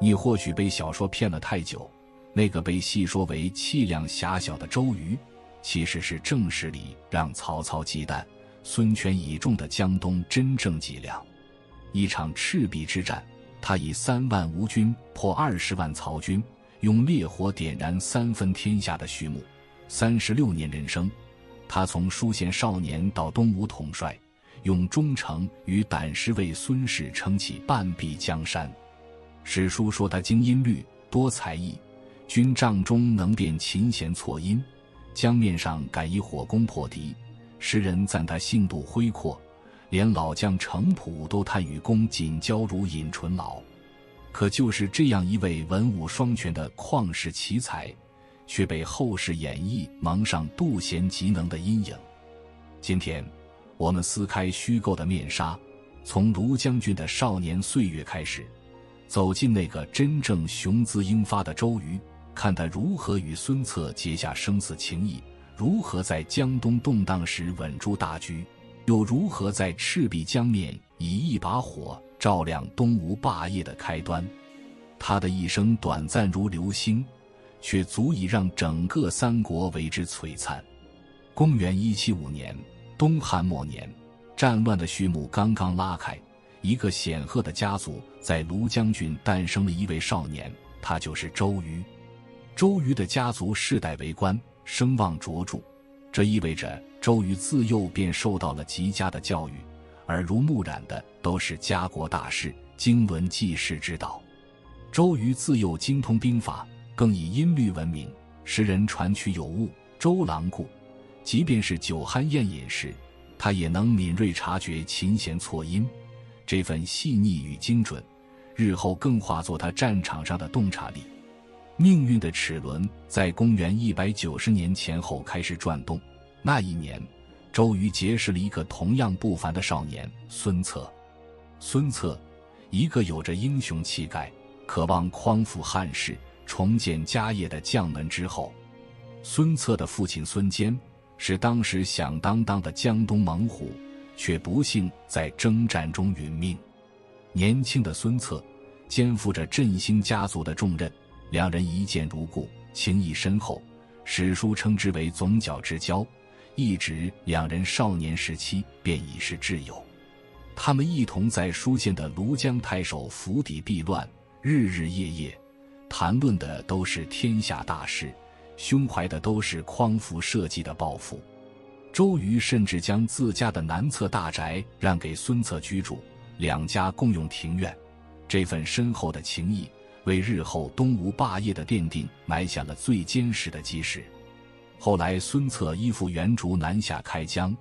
你或许被小说骗了太久，那个被戏说为气量狭小的周瑜，其实是正史里让曹操忌惮、孙权倚重的江东真正脊梁。一场赤壁之战，他以3万吴军破20万曹军，用烈火点燃3分天下的序幕。36年人生，他从书县少年到东吴统帅，用忠诚与胆识为孙氏撑起半壁江山。史书说他精音律，多才艺，军帐中能辨琴弦错音，江面上敢以火攻破敌。时人赞他性度恢阔，连老将程普都叹与公瑾交如饮醇醪。可就是这样一位文武双全的旷世奇才，却被后世演绎蒙上妒贤嫉能的阴影。今天我们撕开虚构的面纱，从卢将军的少年岁月开始，走进那个真正雄姿英发的周瑜，看他如何与孙策结下生死情谊，如何在江东动荡时稳住大局，又如何在赤壁江面以一把火照亮东吴霸业的开端。他的一生短暂如流星，却足以让整个三国为之璀璨。公元175年，东汉末年，战乱的序幕刚刚拉开，一个显赫的家族在卢将军诞生了一位少年，他就是周瑜。周瑜的家族世代为官，声望卓著，这意味着周瑜自幼便受到了极佳的教育，耳濡目染的都是家国大事，经纶济世之道。周瑜自幼精通兵法，更以音律闻名，时人传曲有误，周郎顾。即便是酒酣宴饮时，他也能敏锐察觉琴弦错音，这份细腻与精准，日后更化作他战场上的洞察力。命运的齿轮在公元190年前后开始转动，那一年，周瑜结识了一个同样不凡的少年孙策。孙策，一个有着英雄气概，渴望匡扶汉室、重建家业的将门之后。孙策的父亲孙坚是当时响当当的江东猛虎，却不幸在征战中殒命。年轻的孙策肩负着振兴家族的重任，两人一见如故，情谊深厚，史书称之为总角之交，一指两人少年时期便已是挚友。他们一同在书县的庐江太守府邸避乱，日日夜夜谈论的都是天下大事，胸怀的都是匡扶社稷的抱负。周瑜甚至将自家的南侧大宅让给孙策居住，两家共用庭院。这份深厚的情谊为日后东吴霸业的奠定埋下了最坚实的基石。后来孙策依附袁烛南下开疆，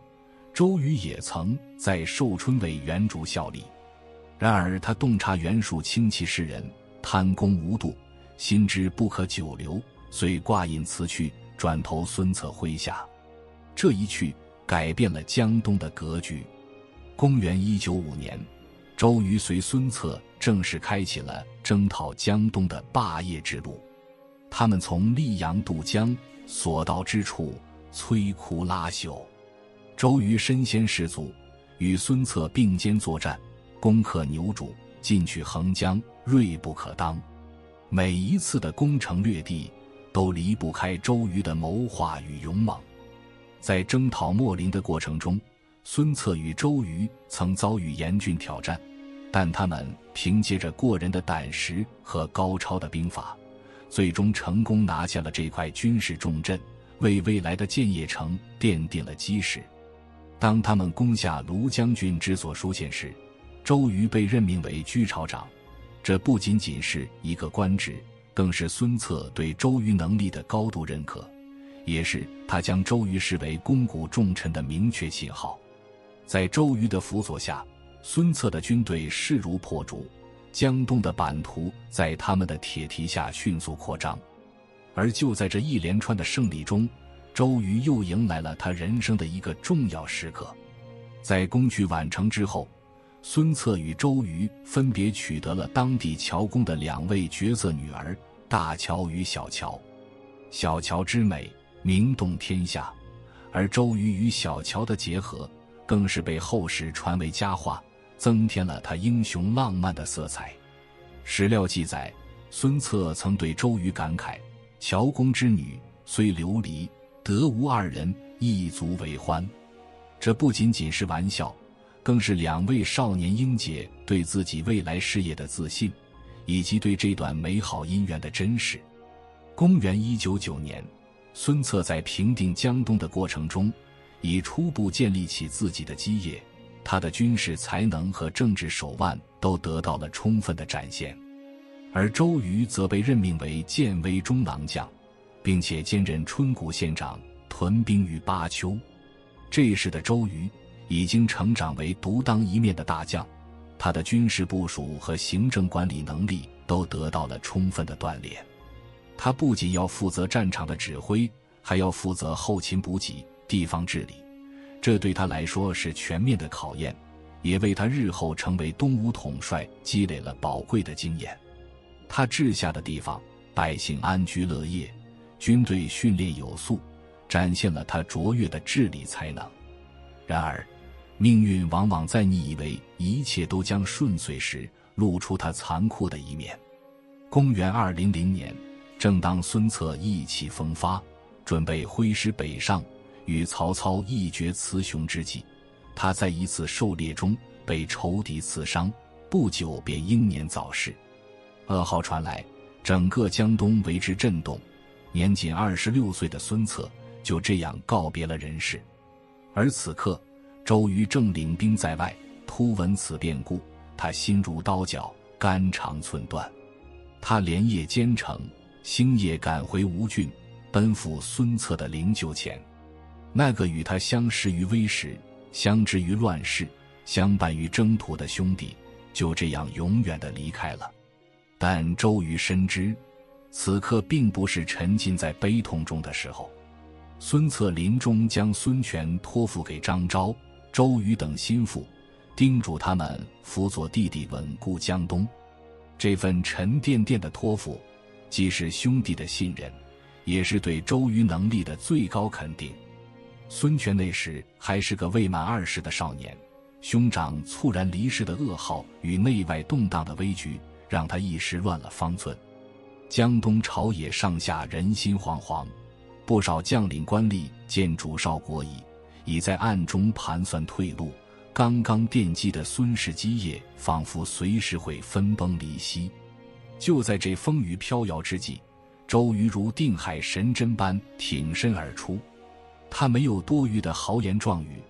周瑜也曾在寿春为袁烛效力。然而他洞察袁术轻弃世人，贪功无度，心知不可久留，遂挂印辞去，转投孙策麾下。这一去改变了江东的格局。公元195年，周瑜随孙策正式开启了征讨江东的霸业之路。他们从溧阳渡江，所到之处摧枯拉朽。周瑜身先士卒，与孙策并肩作战，攻克牛渚，进取横江，锐不可当。每一次的攻城略地，都离不开周瑜的谋划与勇猛。在征讨秣陵的过程中，孙策与周瑜曾遭遇严峻挑战，但他们凭借着过人的胆识和高超的兵法，最终成功拿下了这块军事重镇，为未来的建业城奠定了基石。当他们攻下卢将军之所书县时，周瑜被任命为居巢长，这不仅仅是一个官职，更是孙策对周瑜能力的高度认可，也是他将周瑜视为肱骨重臣的明确信号。在周瑜的辅佐下，孙策的军队势如破竹，江东的版图在他们的铁蹄下迅速扩张。而就在这一连串的胜利中，周瑜又迎来了他人生的一个重要时刻。在攻取宛城之后，孙策与周瑜分别取得了当地乔公的两位绝色女儿，大乔与小乔。小乔之美名动天下，而周瑜与小乔的结合更是被后世传为佳话，增添了他英雄浪漫的色彩。史料记载，孙策曾对周瑜感慨：乔公之女虽流离，得无二人，亦足为欢。这不仅仅是玩笑，更是两位少年英杰对自己未来事业的自信，以及对这段美好姻缘的珍视。公元199年，孙策在平定江东的过程中，已初步建立起自己的基业，他的军事才能和政治手腕都得到了充分的展现。而周瑜则被任命为建威中郎将，并且兼任春谷县长，屯兵于巴丘。这时的周瑜已经成长为独当一面的大将，他的军事部署和行政管理能力都得到了充分的锻炼。他不仅要负责战场的指挥，还要负责后勤补给、地方治理，这对他来说是全面的考验，也为他日后成为东吴统帅积累了宝贵的经验。他治下的地方，百姓安居乐业，军队训练有素，展现了他卓越的治理才能。然而，命运往往在你以为一切都将顺遂时，露出他残酷的一面。公元200年，正当孙策意气风发，准备挥师北上，与曹操一决雌雄之际，他在一次狩猎中被仇敌刺伤，不久便英年早逝。噩耗传来，整个江东为之震动，年仅26岁的孙策就这样告别了人世。而此刻，周瑜正领兵在外，突闻此变故，他心如刀绞，肝肠寸断。他连夜兼程，星夜赶回吴郡，奔赴孙策的灵柩前。那个与他相识于危时，相知于乱世，相伴于征途的兄弟，就这样永远地离开了。但周瑜深知，此刻并不是沉浸在悲痛中的时候。孙策临终将孙权托付给张昭、周瑜等心腹，叮嘱他们辅佐弟弟稳固江东。这份沉甸甸的托付，既是兄弟的信任，也是对周瑜能力的最高肯定。孙权那时还是个未满20的少年，兄长猝然离世的噩耗与内外动荡的危局，让他一时乱了方寸。江东朝野上下人心惶惶，不少将领官吏见主少国已在暗中盘算退路，刚刚奠基的孙氏基业仿佛随时会分崩离析。就在这风雨飘摇之际，周瑜如定海神针般挺身而出。他没有多余的豪言壮语，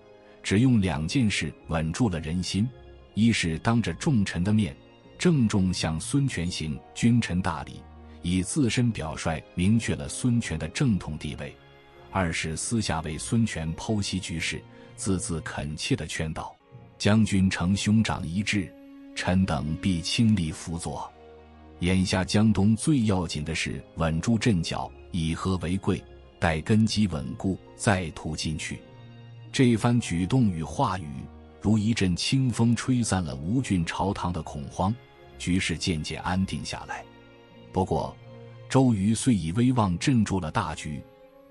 只用2件事稳住了人心：一是当着众臣的面郑重向孙权行君臣大礼，以自身表率明确了孙权的正统地位；二是私下为孙权剖析局势，字字恳切地劝导：将军承兄长遗志，臣等必倾力辅佐。眼下江东最要紧的是稳住阵脚，以和为贵，待根基稳固，再图进取。这番举动与话语，如一阵清风吹散了吴郡朝堂的恐慌，局势渐渐安定下来。不过，周瑜虽以威望镇住了大局，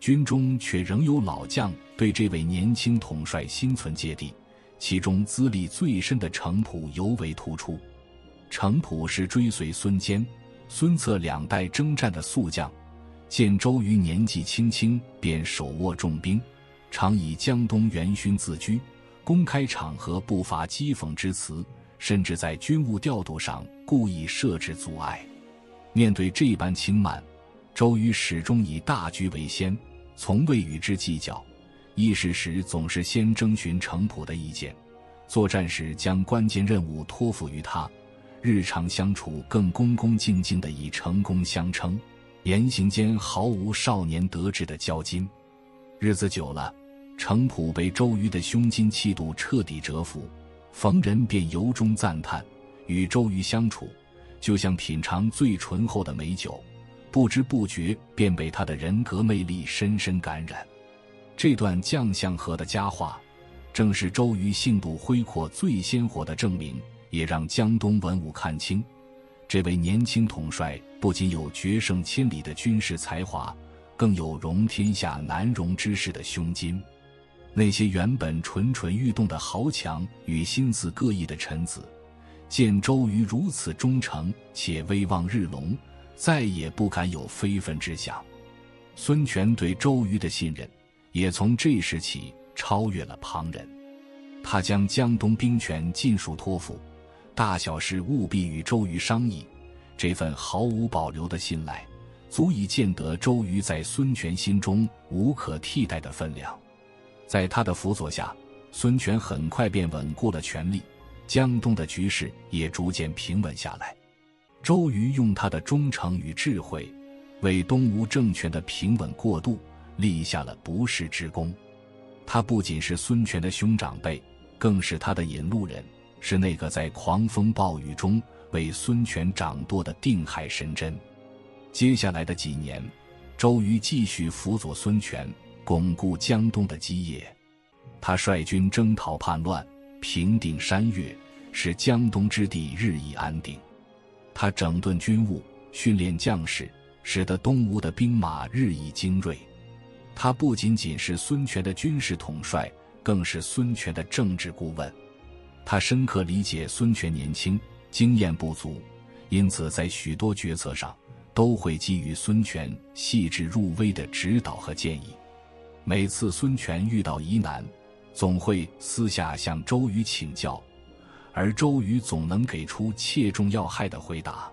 军中却仍有老将对这位年轻统帅心存芥蒂，其中资历最深的程普尤为突出。程普是追随孙坚、孙策2代征战的宿将，见周瑜年纪轻轻便手握重兵，常以江东元勋自居，公开场合不乏讥讽之词，甚至在军务调度上故意设置阻碍。面对这般轻慢，周瑜始终以大局为先，从未与之计较。议事时总是先征询程普的意见，作战时将关键任务托付于他，日常相处更恭恭敬敬地以成功相称，言行间毫无少年得志的骄矜。日子久了，程普被周瑜的胸襟气度彻底折服，逢人便由衷赞叹，与周瑜相处就像品尝最醇厚的美酒，不知不觉便被他的人格魅力深深感染。这段将相和的佳话，正是周瑜性度恢阔最鲜活的证明，也让江东文武看清，这位年轻统帅不仅有决胜千里的军事才华，更有容天下难容之事的胸襟。那些原本蠢蠢欲动的豪强与心思各异的臣子，见周瑜如此忠诚且威望日隆，再也不敢有非分之想。孙权对周瑜的信任也从这时起超越了旁人。他将江东兵权尽数托付，大小事务必与周瑜商议。这份毫无保留的信赖，足以见得周瑜在孙权心中无可替代的分量。在他的辅佐下，孙权很快便稳固了权力，江东的局势也逐渐平稳下来。周瑜用他的忠诚与智慧，为东吴政权的平稳过渡立下了不世之功。他不仅是孙权的兄长辈，更是他的引路人，是那个在狂风暴雨中为孙权掌舵的定海神针。接下来的几年，周瑜继续辅佐孙权，巩固江东的基业。他率军征讨叛乱，平定山岳，使江东之地日益安定。他整顿军务，训练将士，使得东吴的兵马日益精锐。他不仅仅是孙权的军事统帅，更是孙权的政治顾问。他深刻理解孙权年轻，经验不足，因此在许多决策上都会给予孙权细致入微的指导和建议。每次孙权遇到疑难，总会私下向周瑜请教，而周瑜总能给出切中要害的回答。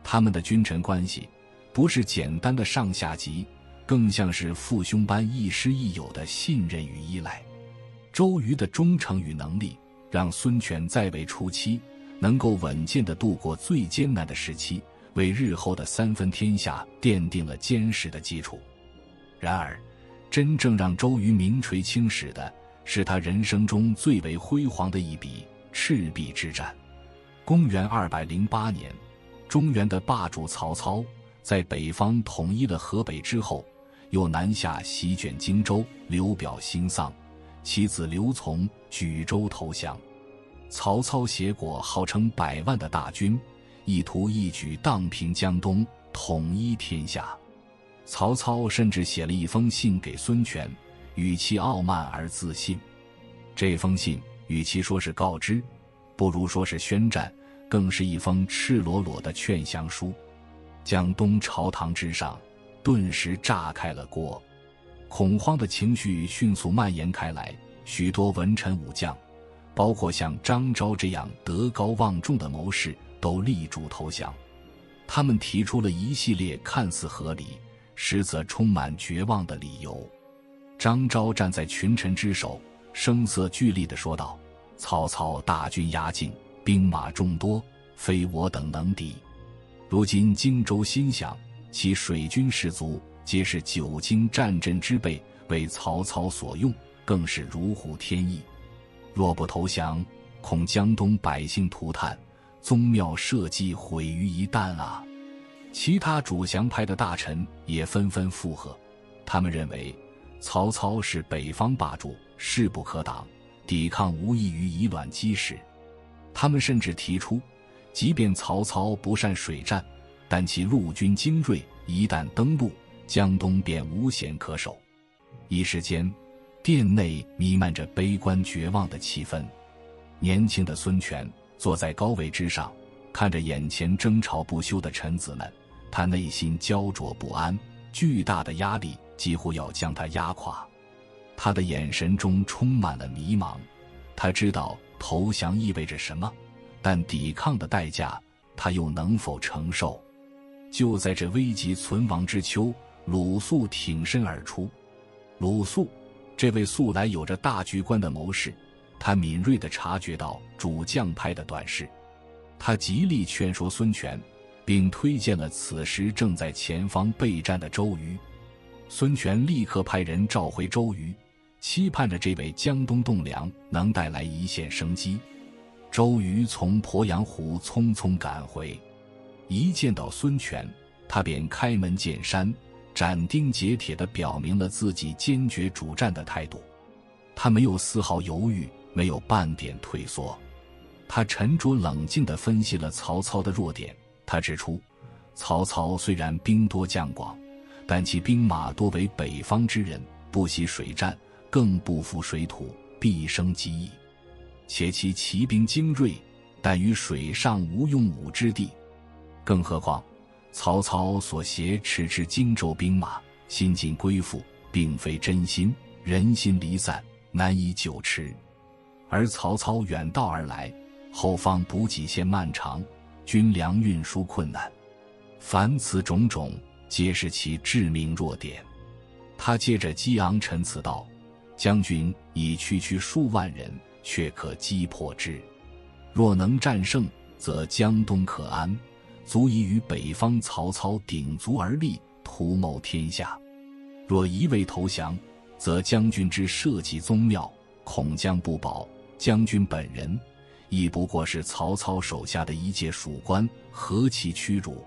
他们的君臣关系不是简单的上下级，更像是父兄般亦师亦友的信任与依赖。周瑜的忠诚与能力，让孙权在位初期能够稳健地度过最艰难的时期，为日后的三分天下奠定了坚实的基础。然而，真正让周瑜名垂青史的，是他人生中最为辉煌的一笔赤壁之战。公元208年，中原的霸主曹操在北方统一了河北之后，又南下席卷荆州，刘表心丧，其子刘琮举州投降。曹操携过号称100万的大军，意图一举荡平江东，统一天下。曹操甚至写了一封信给孙权，语气傲慢而自信。这封信与其说是告知，不如说是宣战，更是一封赤裸裸的劝降书。江东朝堂之上顿时炸开了锅，恐慌的情绪迅速蔓延开来，许多文臣武将，包括像张昭这样德高望重的谋士，都力主投降。他们提出了一系列看似合理，实则充满绝望的理由。张昭站在群臣之首，声色俱厉地说道：曹操大军压境，兵马众多，非我等能敌。如今荆州心响，其水军士卒皆是久经战阵之辈，为曹操所用，更是如虎添翼。若不投降，恐江东百姓涂炭，宗庙社稷毁于一旦啊！其他主降派的大臣也纷纷附和，他们认为曹操是北方霸主，势不可挡，抵抗无异于以卵击石。他们甚至提出，即便曹操不善水战，但其陆军精锐，一旦登陆，江东便无险可守。一时间，殿内弥漫着悲观绝望的气氛。年轻的孙权坐在高位之上，看着眼前争吵不休的臣子们，他内心焦灼不安，巨大的压力几乎要将他压垮。他的眼神中充满了迷茫，他知道投降意味着什么，但抵抗的代价他又能否承受？就在这危急存亡之秋，鲁肃挺身而出。鲁肃，这位素来有着大局观的谋士，他敏锐地察觉到主将派的短视，他极力劝说孙权，并推荐了此时正在前方备战的周瑜。孙权立刻派人召回周瑜，期盼着这位江东栋梁能带来一线生机。周瑜从鄱阳湖匆匆赶回，一见到孙权，他便开门见山，斩钉截铁地表明了自己坚决主战的态度。他没有丝毫犹豫，没有半点退缩。他沉着冷静地分析了曹操的弱点。他指出，曹操虽然兵多将广，但其兵马多为北方之人，不习水战，更不服水土，必生疾疫。且其骑兵精锐，但于水上无用武之地。更何况曹操所挟持之荆州兵马，心尽归附，并非真心，人心离散，难以久持。而曹操远道而来，后方补给线漫长，军粮运输困难，凡此种种，皆是其致命弱点。他接着激昂陈词道：将军以区数万人，却可击破之。若能战胜，则江东可安，足以与北方曹操鼎足而立，图谋天下。若一味投降，则将军之社稷宗庙，恐将不保。将军本人亦不过是曹操手下的一介属官，何其屈辱！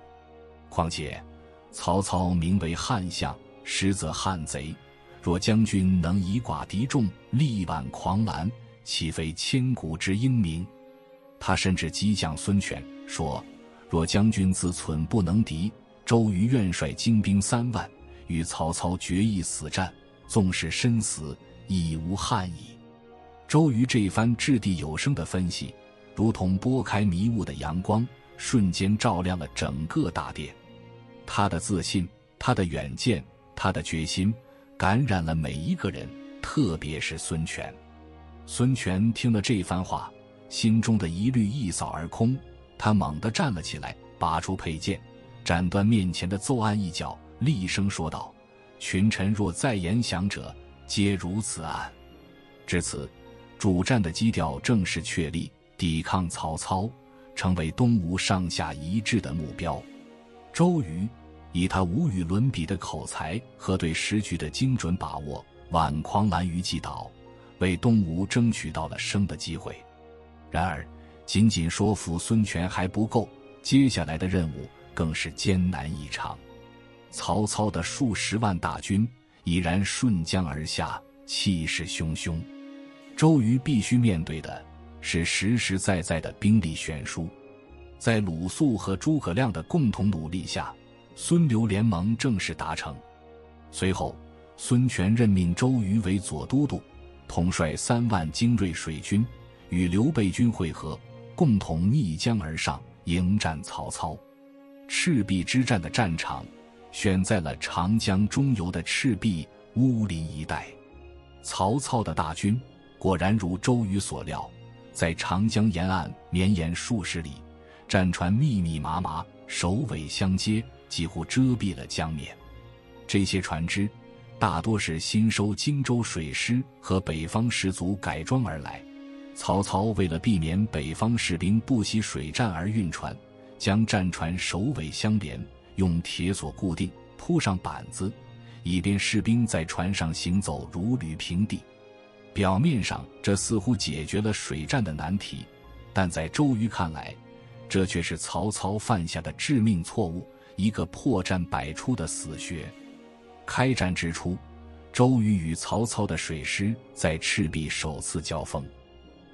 况且曹操名为汉相，实则汉贼。若将军能以寡敌众，力挽狂澜，岂非千古之英名？他甚至激将孙权说：若将军自忖不能敌，周瑜愿率精兵3万，与曹操决一死战，纵使身死，亦无憾矣。周瑜这番掷地有声的分析，如同拨开迷雾的阳光，瞬间照亮了整个大殿。他的自信，他的远见，他的决心，感染了每一个人，特别是孙权。孙权听了这番话，心中的疑虑一扫而空，他猛地站了起来，拔出佩剑，斩断面前的奏案一角，厉声说道：群臣若再言降者，皆如此案。至此，主战的基调正式确立，抵抗曹操成为东吴上下一致的目标。周瑜以他无与伦比的口才和对时局的精准把握，挽狂澜于既倒，为东吴争取到了生的机会。然而仅仅说服孙权还不够，接下来的任务更是艰难异常。曹操的数十万大军已然顺江而下，气势汹汹。周瑜必须面对的是实实在在的兵力悬殊。在鲁肃和诸葛亮的共同努力下，孙刘联盟正式达成。随后，孙权任命周瑜为左都督，统帅3万精锐水军，与刘备军会合，共同逆江而上，迎战曹操。赤壁之战的战场选在了长江中游的赤壁乌林一带。曹操的大军果然如周瑜所料，在长江沿岸绵延数十里，战船密密麻麻，首尾相接，几乎遮蔽了江面。这些船只大多是新收荆州水师和北方士卒改装而来。曹操为了避免北方士兵不惜水战而运船，将战船首尾相连，用铁索固定，铺上板子，以便士兵在船上行走如履平地。表面上这似乎解决了水战的难题，但在周瑜看来，这却是曹操犯下的致命错误，一个破绽百出的死穴。开战之初，周瑜与曹操的水师在赤壁首次交锋。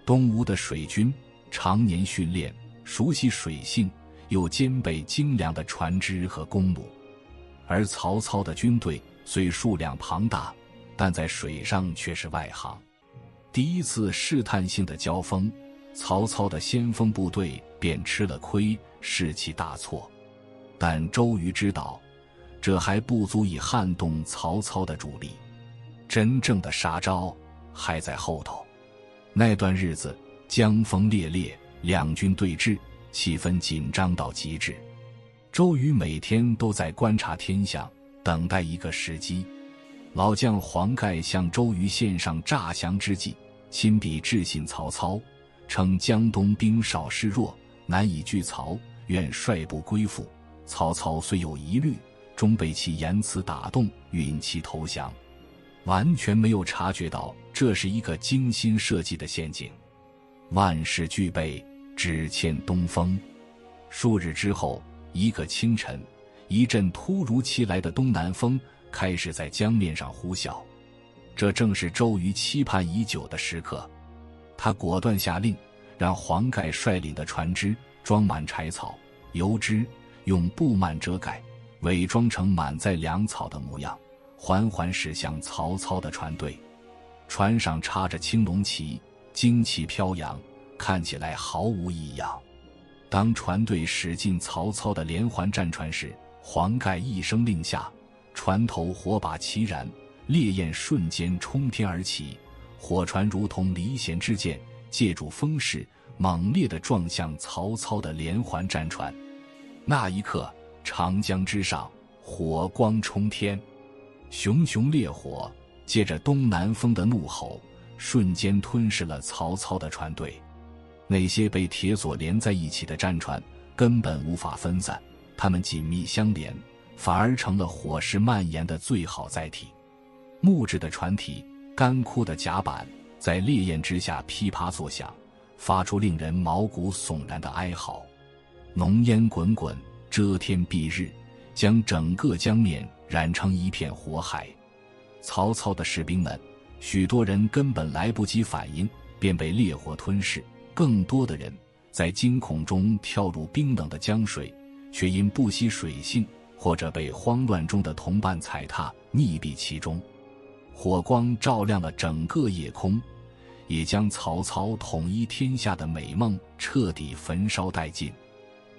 东吴的水军常年训练，熟悉水性，又兼备精良的船只和弓弩，而曹操的军队虽数量庞大，但在水上却是外行。第一次试探性的交锋，曹操的先锋部队便吃了亏，士气大挫。但周瑜知道，这还不足以撼动曹操的主力，真正的杀招还在后头。那段日子江风烈烈，两军对峙，气氛紧张到极致。周瑜每天都在观察天象，等待一个时机。老将黄盖向周瑜献上诈降之计，亲笔致信曹操，称江东兵少势弱，难以拒曹，愿率部归附。曹操虽有疑虑，终被其言辞打动，允其投降，完全没有察觉到这是一个精心设计的陷阱。万事俱备，只欠东风。数日之后，一个清晨，一阵突如其来的东南风开始在江面上呼啸，这正是周瑜期盼已久的时刻。他果断下令，让黄盖率领的船只装满柴草、油脂，用布幔遮盖，伪装成满载粮草的模样，缓缓驶向曹操的船队。船上插着青龙旗，旌旗飘扬，看起来毫无异样。当船队驶进曹操的连环战船时，黄盖一声令下，船头火把齐燃，烈焰瞬间冲天而起，火船如同离弦之箭，借助风势猛烈地撞向曹操的连环战船。那一刻，长江之上火光冲天，熊熊烈火借着东南风的怒吼，瞬间吞噬了曹操的船队。那些被铁索连在一起的战船根本无法分散，它们紧密相连，反而成了火势蔓延的最好载体。木质的船体，干枯的甲板在烈焰之下噼啪作响，发出令人毛骨悚然的哀嚎。浓烟滚滚，遮天蔽日，将整个江面染成一片火海。曹操的士兵们，许多人根本来不及反应，便被烈火吞噬，更多的人在惊恐中跳入冰冷的江水，却因不惜水性或者被慌乱中的同伴踩踏，溺毙其中。火光照亮了整个夜空，也将曹操统一天下的美梦彻底焚烧殆尽。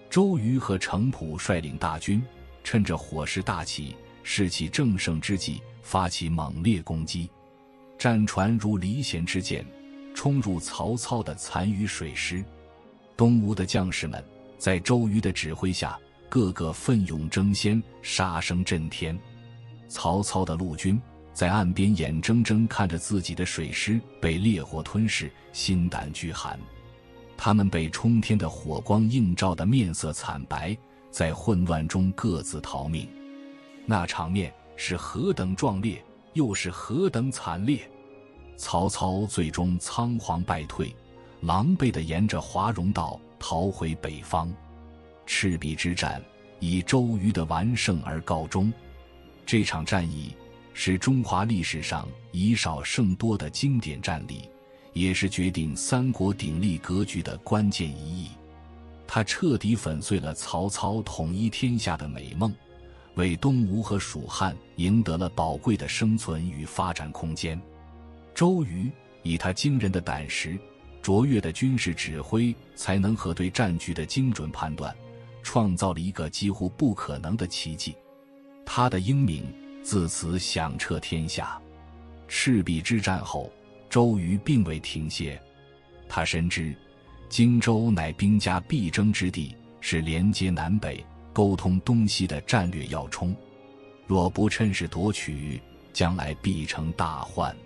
周瑜和程普率领大军，趁着火势大起，士气正盛之际，发起猛烈攻击。战船如离弦之箭，冲入曹操的残余水师。东吴的将士们在周瑜的指挥下，个个奋勇争先，杀声震天。曹操的陆军在岸边眼睁睁看着自己的水师被烈火吞噬，心胆俱寒。他们被冲天的火光映照得面色惨白，在混乱中各自逃命。那场面是何等壮烈，又是何等惨烈！曹操最终仓皇败退，狼狈地沿着华容道逃回北方。赤壁之战以周瑜的完胜而告终。这场战役是中华历史上以少胜多的经典战例，也是决定三国鼎立格局的关键一役。它彻底粉碎了曹操统一天下的美梦，为东吴和蜀汉赢得了宝贵的生存与发展空间。周瑜以他惊人的胆识、卓越的军事指挥才能和对战局的精准判断，创造了一个几乎不可能的奇迹。他的英名自此响彻天下。赤壁之战后，周瑜并未停歇。他深知荆州乃兵家必争之地，是连接南北、沟通东西的战略要冲，若不趁势夺取，将来必成大患。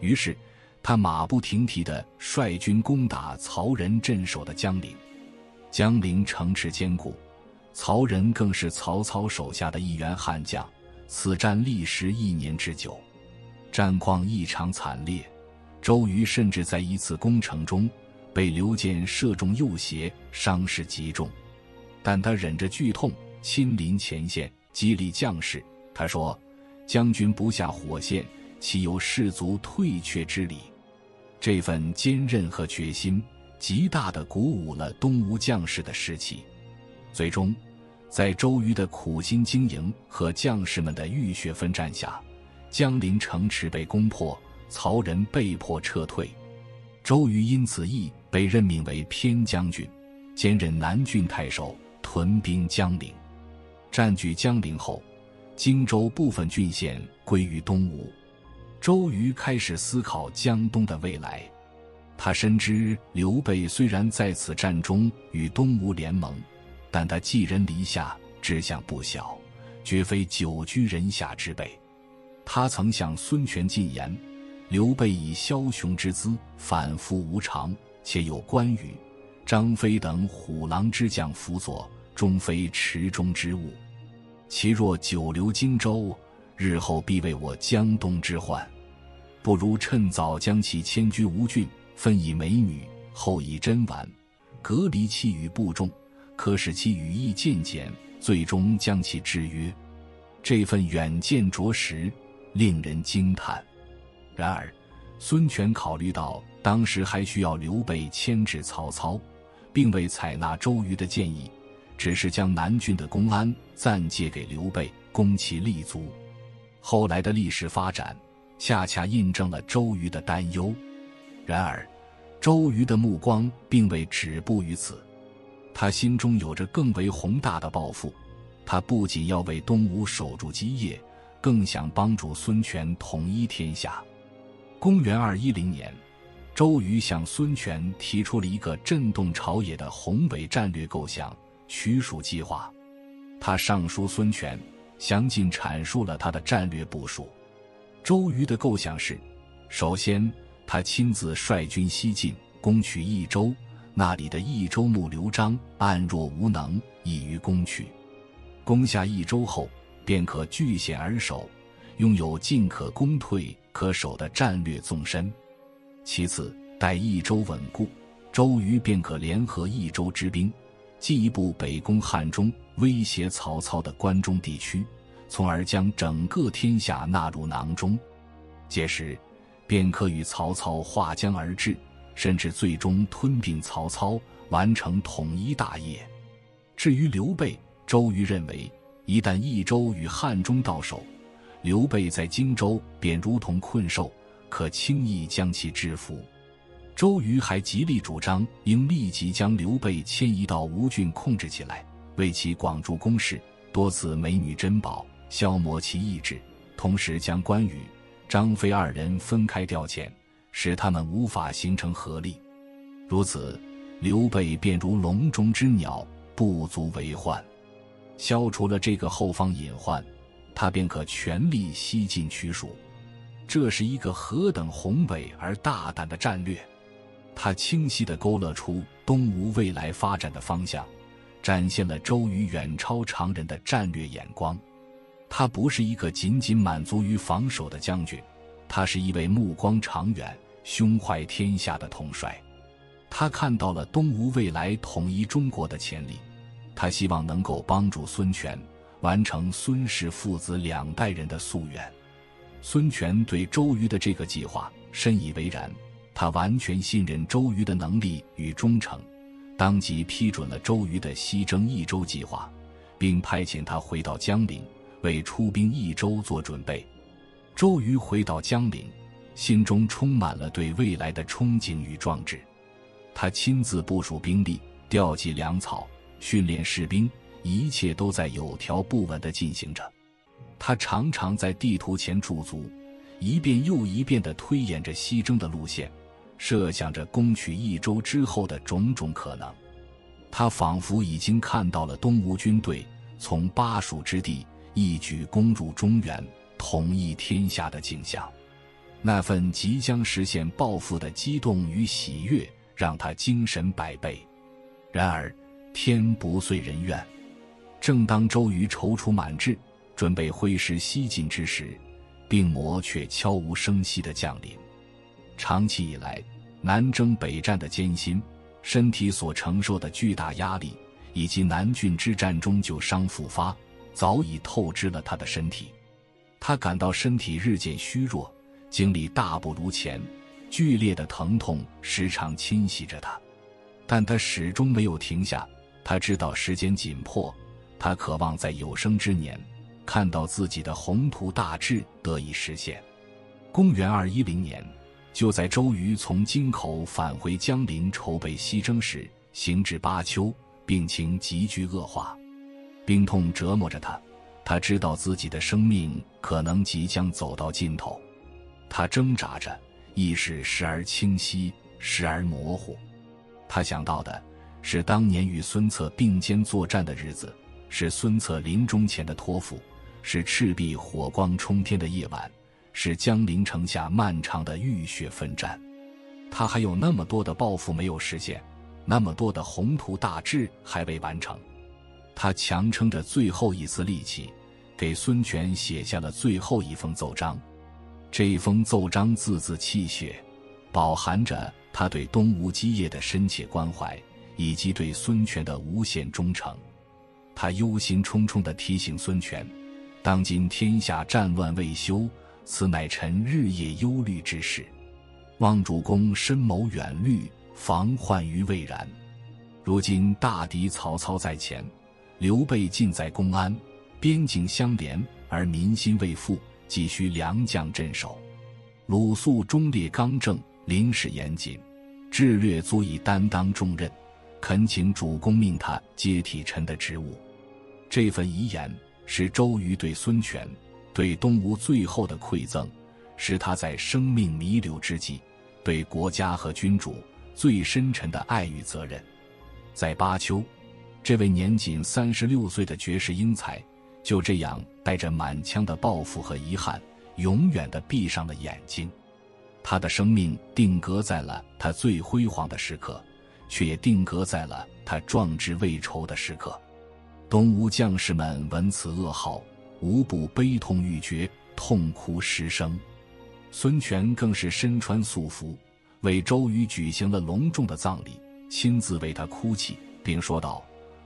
于是他马不停蹄地率军攻打曹仁镇守的江陵。江陵城池坚固，曹仁更是曹操手下的一员悍将，此战历时1年之久，战况异常惨烈。周瑜甚至在一次攻城中被刘建射中右胁，伤势极重，但他忍着剧痛亲临前线，激励将士。他说：“将军不下火线，岂有士卒退却之理？”这份坚韧和决心极大地鼓舞了东吴将士的士气。最终在周瑜的苦心经营和将士们的浴血奋战下，江陵城池被攻破，曹仁被迫撤退。周瑜因此役被任命为偏将军，兼任南郡太守，屯兵江陵。占据江陵后，荆州部分郡县归于东吴。周瑜开始思考江东的未来。他深知刘备虽然在此战中与东吴联盟，但他寄人篱下，志向不小，绝非久居人下之辈。他曾向孙权进言，刘备以枭雄之姿，反复无常，且有关羽、张飞等虎狼之将辅佐，终非池中之物。其若久留荆州，日后必为我江东之患。不如趁早将其迁居吴郡，分以美女，后以珍玩，隔离其与部众，可使其羽翼渐减，最终将其制约。这份远见着实令人惊叹。然而孙权考虑到当时还需要刘备牵制曹操，并未采纳周瑜的建议，只是将南郡的公安暂借给刘备，供其立足。后来的历史发展恰恰印证了周瑜的担忧。然而周瑜的目光并未止步于此。他心中有着更为宏大的抱负，他不仅要为东吴守住基业，更想帮助孙权统一天下。公元210年，周瑜向孙权提出了一个震动朝野的宏伟战略构想——曲蜀计划。他上书孙权，详尽阐述了他的战略部署。周瑜的构想是：首先，他亲自率军西进，攻取益州，那里的益州牧刘璋暗弱无能，易于攻取。攻下益州后，便可据险而守，拥有进可攻退可守的战略纵深。其次，待益州稳固，周瑜便可联合益州之兵，进一步北攻汉中，威胁曹操的关中地区，从而将整个天下纳入囊中。届时，便可与曹操划江而治，甚至最终吞并曹操，完成统一大业。至于刘备，周瑜认为，一旦益州与汉中到手，刘备在荆州便如同困兽，可轻易将其制服。周瑜还极力主张应立即将刘备迁移到吴郡控制起来，为其广筑工事，多赐美女珍宝，消磨其意志，同时将关羽、张飞二人分开调遣，使他们无法形成合力。如此，刘备便如笼中之鸟，不足为患。消除了这个后方隐患，他便可全力西进曲蜀。这是一个何等宏伟而大胆的战略！他清晰地勾勒出东吴未来发展的方向，展现了周瑜远超常人的战略眼光。他不是一个仅仅满足于防守的将军，他是一位目光长远、胸怀天下的统帅。他看到了东吴未来统一中国的潜力，他希望能够帮助孙权完成孙氏父子2代人的夙愿。孙权对周瑜的这个计划深以为然，他完全信任周瑜的能力与忠诚，当即批准了周瑜的西征益州计划，并派遣他回到江陵，为出兵益州做准备。周瑜回到江陵，心中充满了对未来的憧憬与壮志。他亲自部署兵力，调集粮草，训练士兵，一切都在有条不紊地进行着。他常常在地图前驻足，一遍又一遍地推演着西征的路线，设想着攻取益州之后的种种可能。他仿佛已经看到了东吴军队从巴蜀之地一举攻入中原，统一天下的景象。那份即将实现抱负的激动与喜悦，让他精神百倍。然而，天不遂人愿。正当周瑜踌躇满志，准备挥师西进之时，病魔却悄无声息地降临。长期以来，南征北战的艰辛，身体所承受的巨大压力，以及南郡之战中旧伤复发，早已透支了他的身体。他感到身体日渐虚弱，精力大不如前，剧烈的疼痛时常侵袭着他。但他始终没有停下，他知道时间紧迫，他渴望在有生之年看到自己的宏图大志得以实现。公元210年，就在周瑜从京口返回江陵筹备西征时，行至巴丘，病情急剧恶化，病痛折磨着他，他知道自己的生命可能即将走到尽头。他挣扎着，意识时而清晰，时而模糊。他想到的是当年与孙策并肩作战的日子，是孙策临终前的托付，是赤壁火光冲天的夜晚，是江陵城下漫长的浴血奋战。他还有那么多的抱负没有实现，那么多的宏图大志还未完成。他强撑着最后一丝力气，给孙权写下了最后一封奏章。这一封奏章字字泣血，饱含着他对东吴基业的深切关怀，以及对孙权的无限忠诚。他忧心忡忡地提醒孙权，当今天下战乱未休，此乃臣日夜忧虑之事。望主公深谋远虑，防患于未然。如今大敌曹操在前，刘备近在公安，边境相连，而民心未复，急需良将镇守。鲁肃忠烈刚正，临事严谨，智略足以担当重任，恳请主公命他接替臣的职务。这份遗言是周瑜对孙权、对东吴最后的馈赠，是他在生命弥留之际对国家和君主最深沉的爱与责任。在巴丘，这位年仅36岁的绝世英才就这样带着满腔的抱负和遗憾，永远地闭上了眼睛。他的生命定格在了他最辉煌的时刻，却也定格在了他壮志未酬的时刻。东吴将士们闻此噩耗，无不悲痛欲绝，痛哭失声。孙权更是身穿素服，为周瑜举行了隆重的葬礼，亲自为他哭泣，并说道：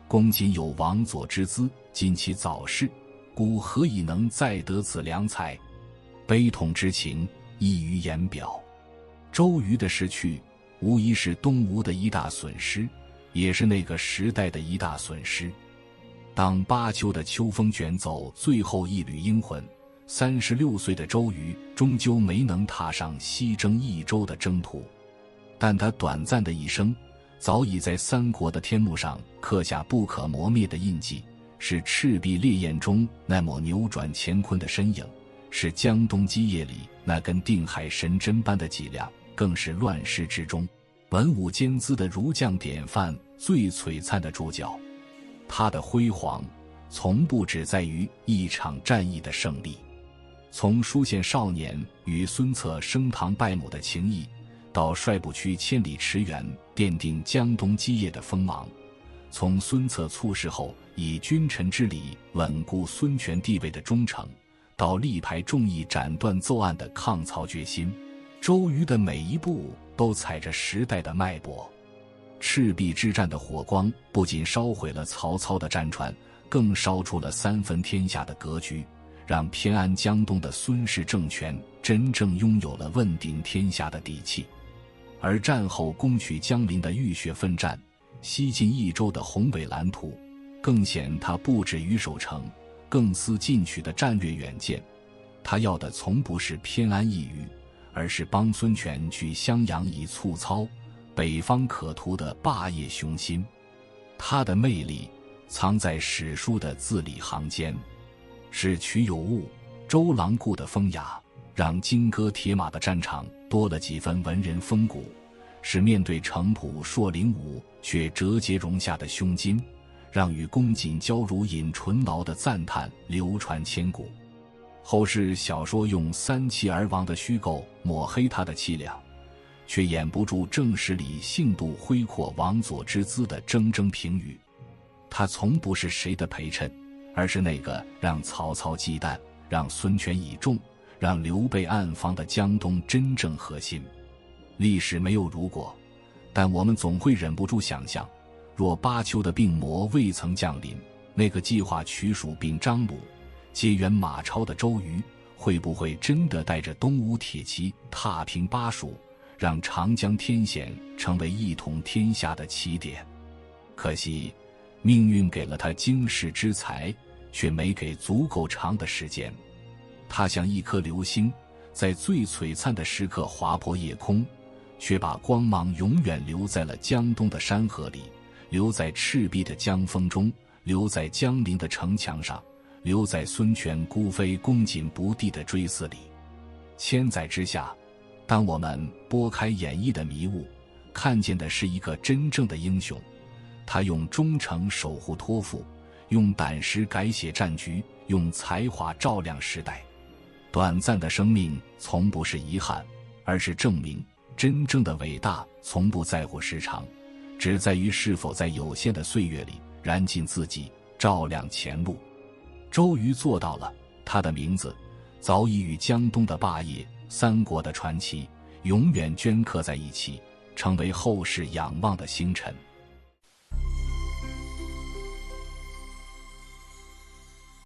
公瑾有王佐之资，今其早逝，故何以能再得此良才？悲痛之情溢于言表。周瑜的逝去无疑是东吴的一大损失，也是那个时代的一大损失。当巴丘的秋风卷走最后一缕英魂，36岁的周瑜终究没能踏上西征益州的征途，但他短暂的一生早已在三国的天幕上刻下不可磨灭的印记，是赤壁烈焰中那抹扭转乾坤的身影，是江东基业里那根定海神针般的脊梁，更是乱世之中文武兼资的儒将典范最璀璨的主角。他的辉煌从不只在于一场战役的胜利，从书县少年与孙策升堂拜母的情谊，到率部区千里驰援奠定江东基业的锋芒，从孙策猝逝后以君臣之礼稳固孙权地位的忠诚，到力排众议斩断奏案的抗曹决心，周瑜的每一步都踩着时代的脉搏。赤壁之战的火光不仅烧毁了曹操的战船，更烧出了三分天下的格局，让偏安江东的孙氏政权真正拥有了问鼎天下的底气。而战后攻取江陵的浴血奋战，西进益州的宏伟蓝图，更显他不止于守城，更思进取的战略远见。他要的从不是偏安一隅，而是帮孙权去襄阳以促操北方可图的霸业雄心。他的魅力藏在史书的字里行间，是曲有误，周郎顾的风雅，让金戈铁马的战场多了几分文人风骨，是面对城濮朔灵武却折节容下的胸襟，让与公瑾交如饮醇醪的赞叹流传千古。后世小说用三气而亡的虚构抹黑他的凄凉，却掩不住正史里性度恢阔王佐之资的铮铮评语。他从不是谁的陪衬，而是那个让曹操忌惮，让孙权倚重，让刘备暗防的江东真正核心。历史没有如果，但我们总会忍不住想象，若巴丘的病魔未曾降临，那个计划取蜀并张鲁接援马超的周瑜，会不会真的带着东吴铁骑踏平巴蜀，让长江天险成为一统天下的起点？可惜命运给了他经世之才，却没给足够长的时间。他像一颗流星，在最璀璨的时刻划破夜空，却把光芒永远留在了江东的山河里，留在赤壁的江风中，留在江陵的城墙上，留在孙权孤飞公瑾不第的追思里。千载之下，当我们拨开演绎的迷雾，看见的是一个真正的英雄。他用忠诚守护托付，用胆识改写战局，用才华照亮时代。短暂的生命从不是遗憾，而是证明真正的伟大从不在乎时长，只在于是否在有限的岁月里燃尽自己，照亮前路。周瑜做到了，他的名字早已与江东的霸业、三国的传奇永远镌刻在一起，成为后世仰望的星辰。